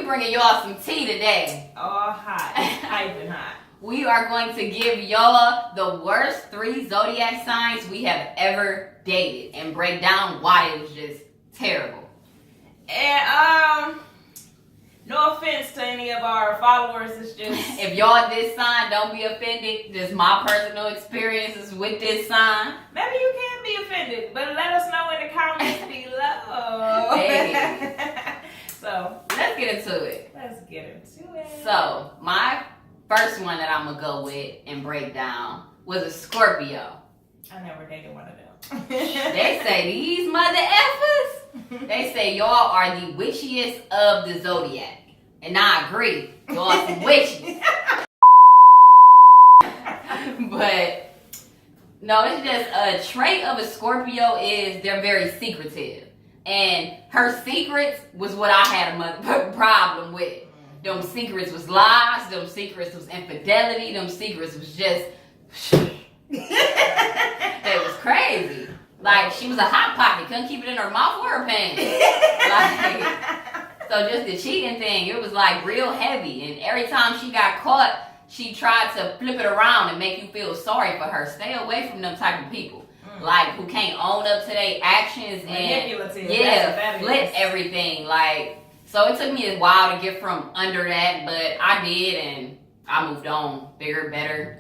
we bringing y'all some tea today. All hot. Piping hot. We are going to give y'all the worst 3 zodiac signs we have ever dated and break down why it was just terrible. And no offense to any of our followers, it's just if y'all this sign, don't be offended. Just my personal experiences with this sign. maybe you can be offended, but let us know in the comments below. Hey. So Let's get into it. let's get into it. So my first one that I'm gonna go with and break down was a Scorpio. I never dated one of them. They say these mother effers. They say y'all are the witchiest of the zodiac, and I agree. Y'all are some witches. But no, it's just a trait of a Scorpio is they're very secretive, and her secrets was what I had a problem with. Them secrets was lies. Them secrets was infidelity. Them secrets was just. They was crazy. Like, she was a hot pocket. Couldn't keep it in her mouth or her pants. Like, so just the cheating thing, it was like real heavy. And every time she got caught, she tried to flip it around and make you feel sorry for her. Stay away from them type of people. Like, who can't own up to their actions and flip everything. Like, so it took me a while to get from under that, but I did, and I moved on. Bigger, better.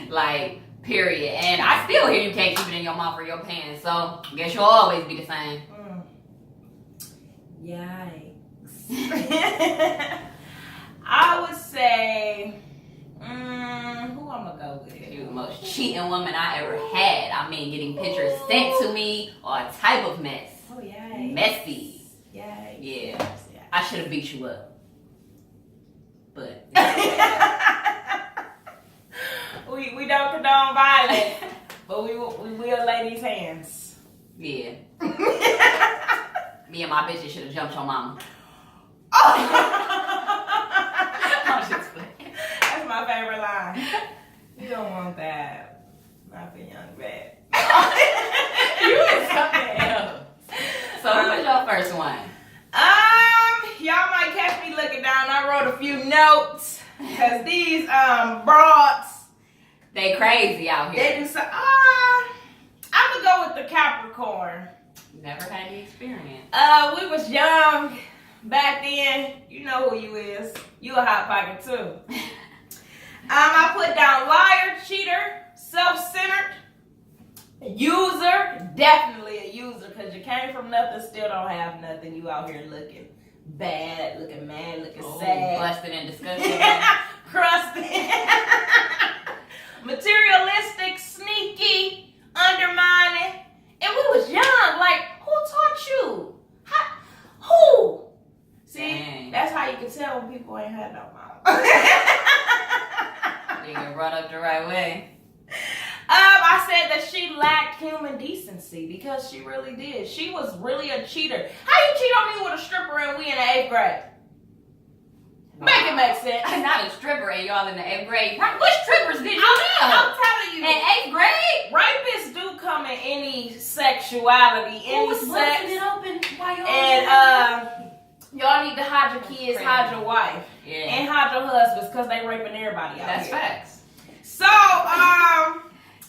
Like, period. And I still hear you can't keep it in your mouth or your pants, so I guess you'll always be the same. Yikes. I would say, who I'm gonna go with? She was the most cheating woman I ever had. I mean, getting pictures sent to me, or a type of mess. Oh, yikes. Messy. Yikes. Yeah. I should have beat you up. But we don't condone violence, but we will lay these hands. yeah. Me and my bitches should have jumped your mama. I'm just playing. That's my favorite line. You don't want that. Not for young vet. You is something else. So who was your first one? Y'all might catch me looking down. I wrote a few notes because these broads, They crazy out here. they do so. I'm gonna go with the Capricorn. Never had the experience. We was young back then. You know who you is. You a hot pocket too. I put down liar, cheater, self-centered, user. Definitely a user because you came from nothing, still don't have nothing. You out here looking bad, looking mad, looking sad, busted and disgusting. crusty, materialistic, sneaky, undermining. And we was young. Like, who taught you? Who? See, Dang. that's how you can tell when people ain't had no mouth. You get brought up the right way. I said that she lacked human decency because she really did. She was really a cheater. How you cheat on me with a stripper and we in the 8th grade? Make it make sense. I'm not a stripper and y'all in the 8th grade. Which strippers did you know? I'm telling you. In 8th grade? Rapists do come in any sexuality, any sex. It open while y'all And y'all need to hide your kids, Crazy. hide your wife, Yeah. and hide your husbands because they raping everybody out That's here. facts. So,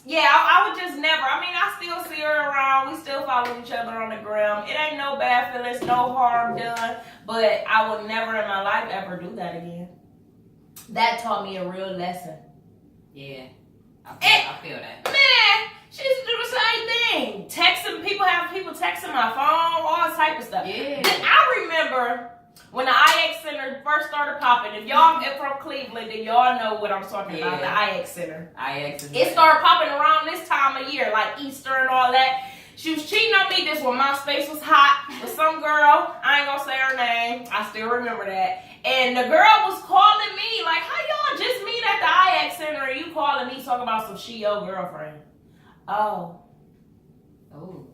yeah, I would just never. I mean, I still see her around. We still follow each other on the gram. It ain't no bad feelings, no harm done. But I would never in my life ever do that again. That taught me a real lesson. Yeah. I feel that. Man, she used to do the same thing. Texting people, have people texting my phone, all type of stuff. Yeah. Then I remember when the IX Center first started popping. If y'all are from Cleveland, then y'all know what I'm talking about, the IX Center. It started popping around this time of year, like Easter and all that. She was cheating on me. This when my space was hot with some girl. I ain't gonna say her name. I still remember that. And the girl was calling me like, how y'all just meet at the IX Center and you calling me talking about some she your girlfriend? Oh. Oh.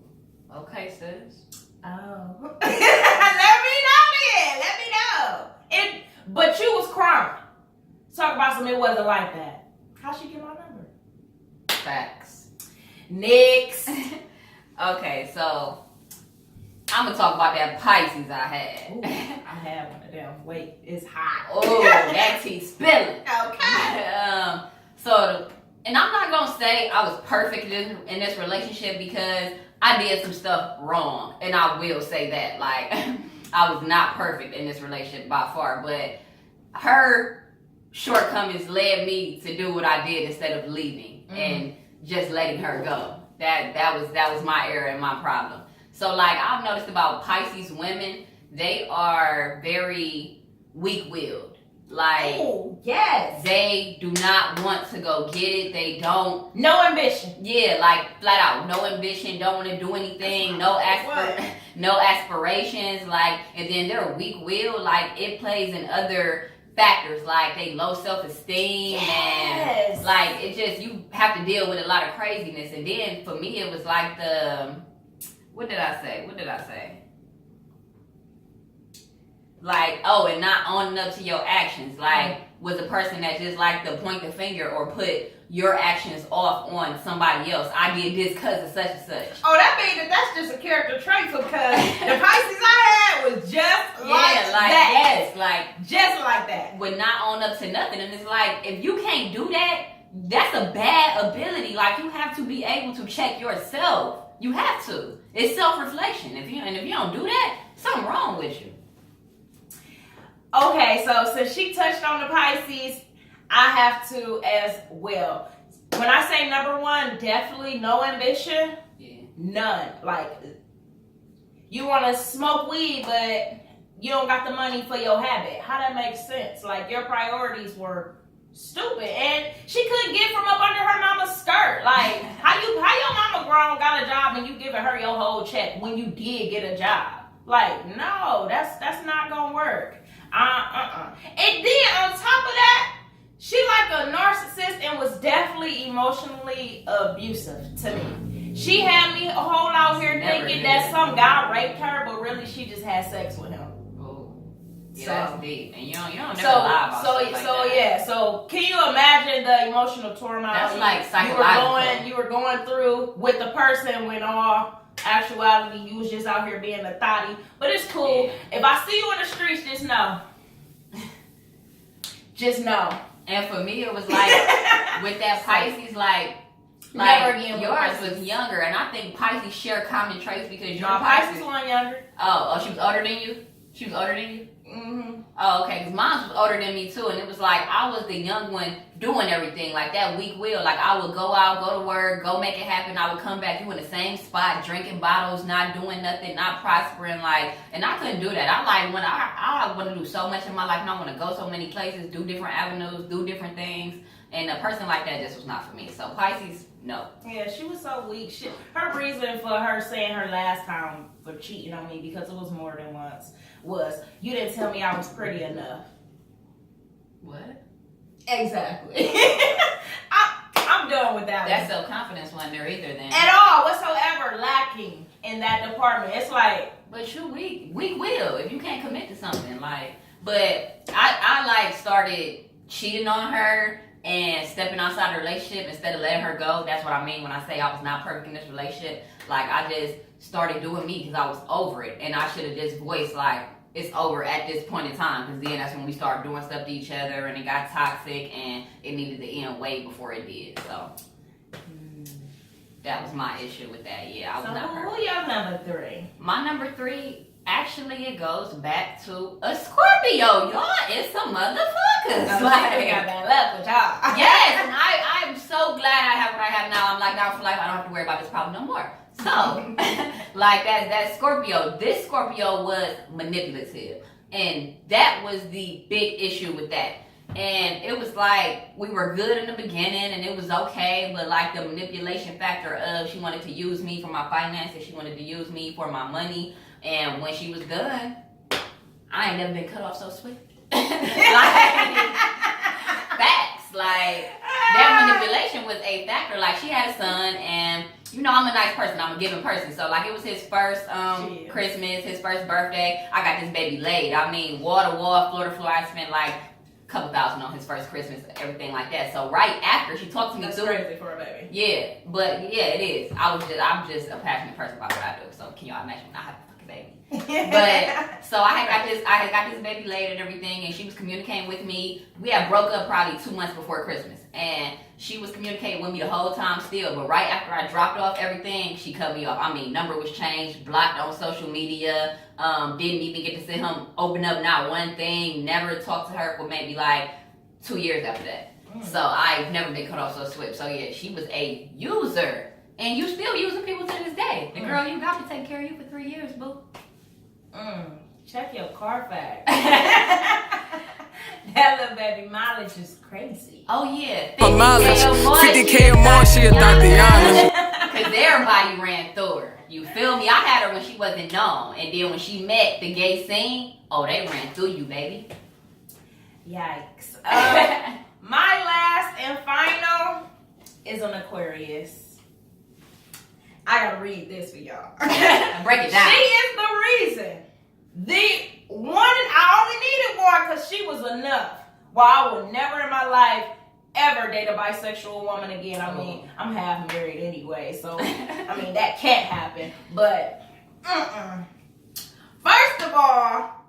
Okay, sis. Oh. Let me know then. Let me know. But you was crying. Talk about some it wasn't like that. How she get my number? Facts. Next. Okay, so I'm gonna talk about that Pisces I had. Ooh, I had one of them. Wait, it's hot. Oh, that tea spilling. Okay. And I'm not gonna say I was perfect in this relationship because I did some stuff wrong, and I will say that. Like, I was not perfect in this relationship by far, but her shortcomings led me to do what I did instead of leaving and just letting her go. That was my error and my problem. So, like, I've noticed about Pisces women, they are very weak-willed. Like, oh, yes. They do not want to go get it. They don't. No ambition. Yeah, like, flat out. No ambition. Don't want to do anything. No aspirations. Like, and then they're weak-willed. Like, it plays in other factors. Like, they low self-esteem. Yes. And, like, it just, you have to deal with a lot of craziness. And then, for me, it was like what did I say? Like, and not owning up to your actions. Like, was a person that just like to point the finger or put your actions off on somebody else. I did this because of such and such. Oh, that's just a character trait because the Pisces I had was just that. Yes, like just like that. Would not own up to nothing. And it's like, if you can't do that, that's a bad ability. Like, you have to be able to check yourself. You have to. It's self-reflection. If you don't do that, something wrong with you. Okay, so since she touched on the Pisces, I have to as well. When I say number one, definitely no ambition. Yeah. None. Like, you want to smoke weed, but you don't got the money for your habit. How that makes sense? Like, your priorities were stupid, and she couldn't get from up under her mama's skirt. Like, how your mama grown got a job and you giving her your whole check when you did get a job? Like, no, that's not gonna work. And then on top of that, she like a narcissist and was definitely emotionally abusive to me. She had me a whole out here thinking that some guy raped her, but really she just had sex with him. Yeah, that's deep, and you don't never lie about stuff like that. Yeah. So can you imagine the emotional turmoil? That's like psychological. You were going through with the person when all actuality you was just out here being a thotty. But it's cool. Yeah. If I see you in the streets, just know. Just know. And for me, it was like with that Pisces, like yours was younger, and I think Pisces share common traits because you're Pisces one younger. Oh, she was older than you. She was older than you. Mm-hmm. Oh, okay, because mine was older than me too, and it was like I was the young one doing everything, like that weak will. Like, I would go out, go to work, go make it happen. I would come back, you in the same spot, drinking bottles, not doing nothing, not prospering, like, and I couldn't do that. I want to do so much in my life, and I want to go so many places, do different avenues, do different things, and a person like that just was not for me. So Pisces, no. Yeah, she was so weak. Her reason for her saying her last time for cheating on me, because it was more than once, was you didn't tell me I was pretty enough. What? Exactly. I'm done with that. That self-confidence wasn't there either then. At all, whatsoever, lacking in that department. It's like, but you weak will if you can't commit to something. Like, but I like started cheating on her and stepping outside the relationship instead of letting her go. That's what I mean when I say I was not perfect in this relationship. Like, I just started doing me because I was over it, and I should have just voiced like, it's over at this point in time, because then that's when we started doing stuff to each other and it got toxic and it needed to end way before it did. So that was my issue with that. Yeah, I was not perfect. Who your number three? My number three, actually, it goes back to a Scorpio. Y'all is some motherfuckers. Like, we got bad luck with y'all. Yes, and I'm so glad I have what I have now. I'm like, now for life, I don't have to worry about this problem no more. So, like that Scorpio, this Scorpio was manipulative. And that was the big issue with that. And it was like, we were good in the beginning and it was okay, but like the manipulation factor of she wanted to use me for my finances, she wanted to use me for my money. And when she was done, I ain't never been cut off so swift. Like, facts. Like, that manipulation was a factor. Like, she had a son, and you know I'm a nice person. I'm a giving person. So, like, it was his first Christmas, his first birthday. I got this baby laid. I mean, wall to wall, floor to floor. I spent like a couple $1,000 on his first Christmas, everything like that. So, right after, she talked to me That's too. crazy for a baby. Yeah, but yeah, it is. I'm just a passionate person about what I do. So, can y'all imagine when I have to fucking baby. But so I had got this baby laid and everything, and she was communicating with me. We had broke up probably 2 months before Christmas, and she was communicating with me the whole time still. But right after I dropped off everything, she cut me off. I mean, number was changed, blocked on social media. Didn't even get to see him open up not one thing. Never talked to her for maybe like 2 years after that. So I've never been cut off so swift. So yeah, she was a user, and you still using people to this day. The girl you got to take care of you for 3 years, boo. Check your Carfax. That little baby mileage is crazy. Oh yeah, her mileage, 50K or more, she a Tatiana. Cause everybody ran through her. You feel me? I had her when she wasn't known, and then when she met the gay scene, oh, they ran through you, baby. Yikes. My last and final is an Aquarius. I gotta read this for y'all. Break it down. She is the reason. The one, I only needed one because she was enough. Well, I would never in my life ever date a bisexual woman again. I mean, I'm half married anyway, so I mean that can't happen. But first of all,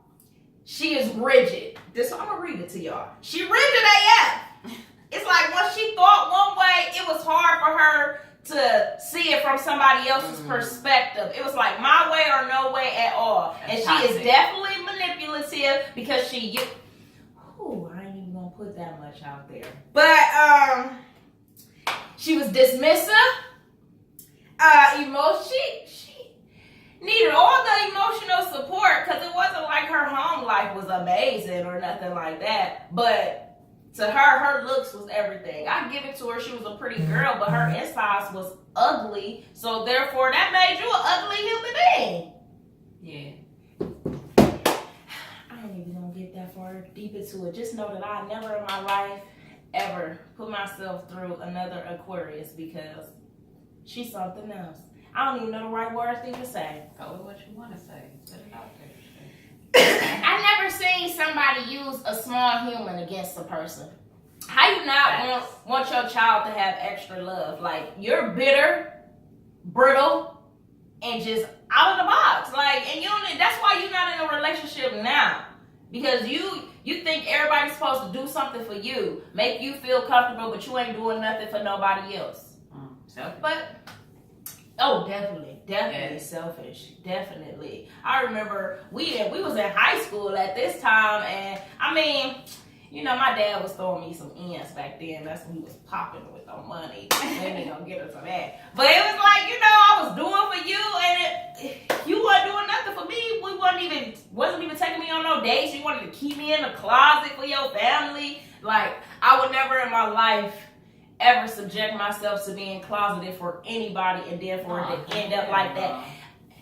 she is rigid. I'm gonna read it to y'all. She rigid AF. It's like once she thought one way, it was hard for her to see it from somebody else's perspective. It was like my way or no way at all. That's and toxic. She is definitely manipulative because I ain't even gonna put that much out there. But she was dismissive. She needed all the emotional support because it wasn't like her home life was amazing or nothing like that. But to her looks was everything. I give it to her. She was a pretty girl, but her insides was ugly. So therefore, that made you an ugly human being. Yeah. I ain't even gonna get that far deep into it. Just know that I never in my life ever put myself through another Aquarius because she's something else. I don't even know the right words to even say. Go with what you want to say. Put it out there. I never seen somebody use a small human against a person. How you not want your child to have extra love? Like, you're bitter, brittle, and just out of the box. Like, and that's why you're not in a relationship now. Because you think everybody's supposed to do something for you, make you feel comfortable, but you ain't doing nothing for nobody else. Oh, definitely selfish. Definitely. I remember we was in high school at this time, and I mean, you know, my dad was throwing me some ends back then. That's when he was popping with no money. We ain't gonna get into that. But it was like, you know, I was doing for you, and you wasn't doing nothing for me. We wasn't even taking me on no dates. You wanted to keep me in the closet for your family. Like, I would never in my life ever subject myself to being closeted for anybody, and then for it to end up like that.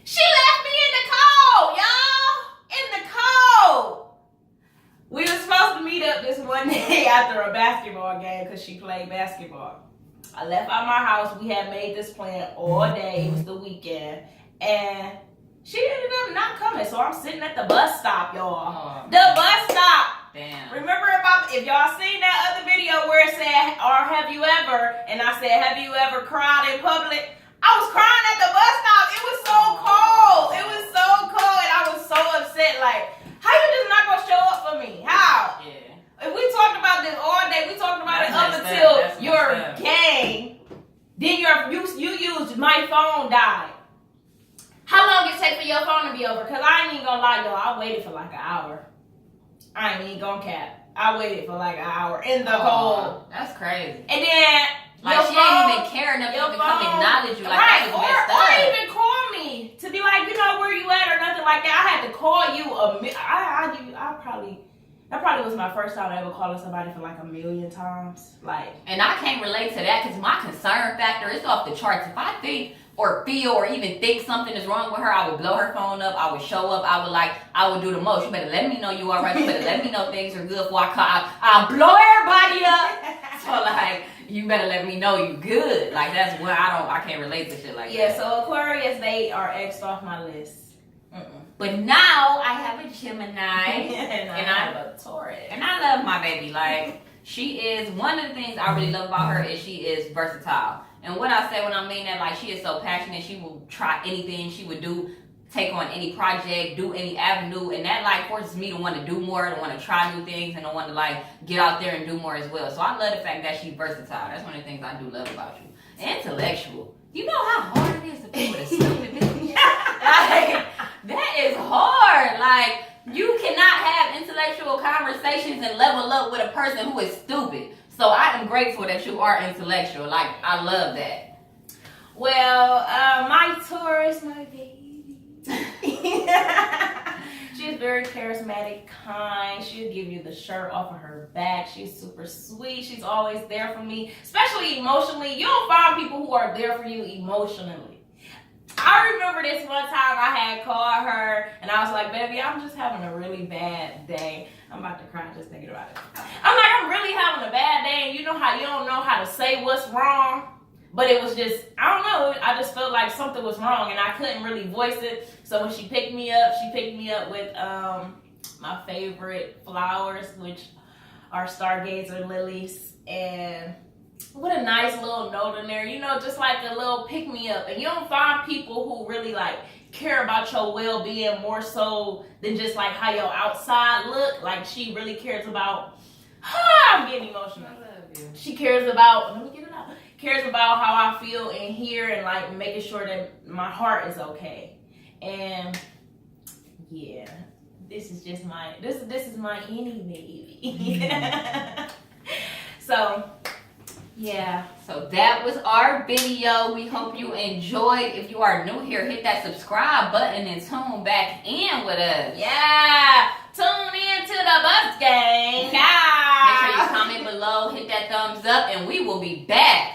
She left me in the cold, y'all. In the cold. We were supposed to meet up this one day after a basketball game because she played basketball. I left out my house. We had made this plan all day. It was the weekend. And she ended up not coming. So I'm sitting at the bus stop, y'all. The bus stop. Damn. Remember if y'all seen that other video where it said, or have you ever, and I said, have you ever cried in public? I was crying at the bus stop. It was so cold. It was so cold, and I was so upset. Like, how you just not gonna show up for me? How? Yeah. If we talked about this all day, we talked about it up until your game. Then you used my phone died. How long it take for your phone to be over? Because I ain't even gonna lie, y'all. I waited for like an hour. I ain't even gonna cap. I waited for like an hour in the cold. That's crazy. And then like she ain't even care enough to come acknowledge you. Like, right, that was messed up. Or even call me to be like, you know where you at or nothing like that. I had to call you that probably was my first time ever calling somebody for like 1,000,000 times. Like, and I can't relate to that because my concern factor is off the charts. If I think or feel or even think something is wrong with her, I would blow her phone up. I would show up. I would do the most. You better let me know you all right. You better let me know things are good before I call. I'll blow everybody up. So like, you better let me know you good. Like, that's where I can't relate to shit like that. Yeah, so Aquarius, they are X'd off my list. But now I have a Gemini and I have a Taurus. And I love my baby. Like, she is, one of the things I really love about her is she is versatile. And what I say when I mean that, like, she is so passionate. She will try anything. She would do take on any project, do any avenue, and that like forces me to want to do more, to want to try new things, and to want to like get out there and do more as well. So I love the fact that she's versatile. That's one of the things I do love about you. Intellectual. You know how hard it is to be with a stupid bitch? Like, that is hard. Like, you cannot have intellectual conversations and level up with a person who is stupid. So I am grateful that you are intellectual. Like, I love that. Well, my Taurus, my baby. She's very charismatic, kind. She'll give you the shirt off of her back. She's super sweet. She's always there for me, especially emotionally. You don't find people who are there for you emotionally. I remember this one time I had called her and I was like, baby, I'm just having a really bad day. I'm about to cry just thinking about it. I'm really having a bad day, and you know how you don't know how to say what's wrong? But it was just, I don't know, I just felt like something was wrong and I couldn't really voice it. So when she picked me up with my favorite flowers, which are stargazer lilies. And what a nice little note in there, you know, just like a little pick me up. And you don't find people who really like care about your well-being more so than just like how your outside look. Like she really cares about, I'm getting emotional. I love you. She cares about, let me get it out. Cares about how I feel in here and like making sure that my heart is okay. And yeah, this is just my this is my any baby. So yeah. So that was our video. We hope you enjoyed. If you are new here, hit that subscribe button and tune back in with us. Yeah. Tune in to the Bus Gang. Make sure you comment below, hit that thumbs up, and we will be back.